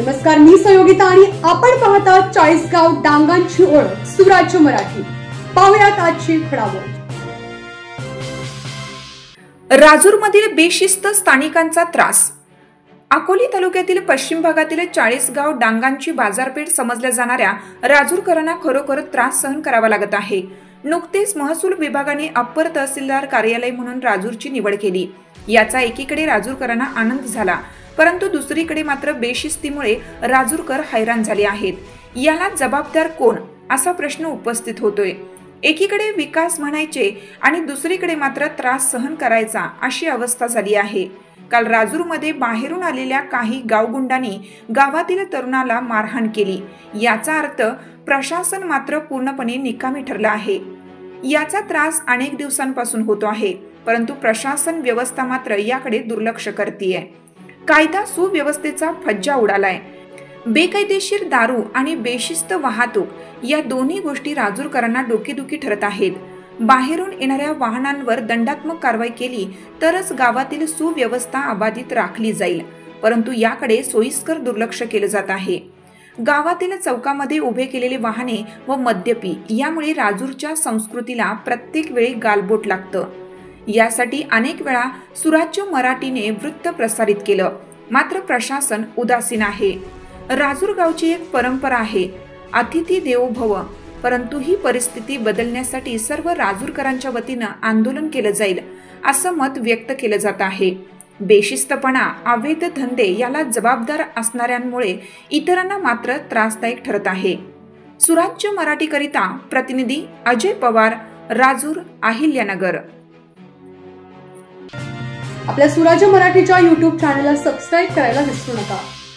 नमस्कार, मी सहयोगिता आणि आपण पाहता चाळीसगाव डांगांची ओळख सुराज्य मराठी। पाहुयात आजची घडामोड। राजूरमधील बेशिस्त स्थानिकांचा त्रास। अकोली तालुक्यातील पश्चिम भागातील चाळीसगाव डांगांची बाजारपेठ समजल्या जाणाऱ्या राजूरकरांना खरोखर त्रास सहन करावा लागत आहे। नुकतेच महसूल विभागाने अप्पर तहसीलदार कार्यालय म्हणून राजूरची निवड केली। याचा एकीकडे राजूरकरांना आनंद झाला, परंतु दुसरीकडे मात्र बेशिस्तीमुळे राजूरकर हैराण झाले आहेत। याला जबाबदार कोण असा प्रश्न उपस्थित होतोय। एकीकडे विकास म्हणायचे आणि दुसरीकडे मात्र त्रास सहन करायचा अशी अवस्था झाली आहे। काल राजूरमध्ये बाहेरून आलेल्या काही गावगुंडांनी गावातील तरुणाला मारहाण केली। याचा अर्थ प्रशासन मात्र पूर्णपणे निकामी ठरलं आहे। याचा त्रास अनेक दिवसांपासून होतो आहे, परंतु प्रशासन व्यवस्था मात्र याकडे दुर्लक्ष करतेय। कायदा सुव्यवस्थेचा फज्जा उडालाय। बेकायदेशीर दारू आणि बेशिस्त वाहतूक या दोन्ही गोष्टी राजूरकरांना डोकेदुखी ठरत आहेत। बाहेरून येणाऱ्या वाहनांवर दंडात्मक कारवाई केली तरच गावातील सुव्यवस्था अबाधित राखली जाईल, परंतु याकडे सोयीस्कर दुर्लक्ष केलं जात आहे। गावातील चौकामध्ये उभे केलेले वाहने व मद्यपी यामुळे राजूरच्या संस्कृतीला प्रत्येक वेळी गालबोट लागतं। यासाठी अनेक वेळा सुराज्य मराठीने वृत्त प्रसारित केलं, मात्र प्रशासन उदासीन आहे। राजूर गावची एक परंपरा आहे, अतिथी देवो भव, परंतु ही परिस्थिती बदलण्यासाठी सर्व राजूरकरांच्या वतीनं आंदोलन केलं जाईल असं मत व्यक्त केलं जात आहे। बेशिस्तपणा, अवैध धंदे याला जबाबदार असणाऱ्यांमुळे इतरांना मात्र त्रासदायक ठरत आहे। सुराज्य मराठीकरिता प्रतिनिधी अजय पवार, राजूर, अहिल्यानगर। आपल्या सुराज्य मराठीच्या YouTube चॅनलला सबस्क्राइब करायला विसरू नका।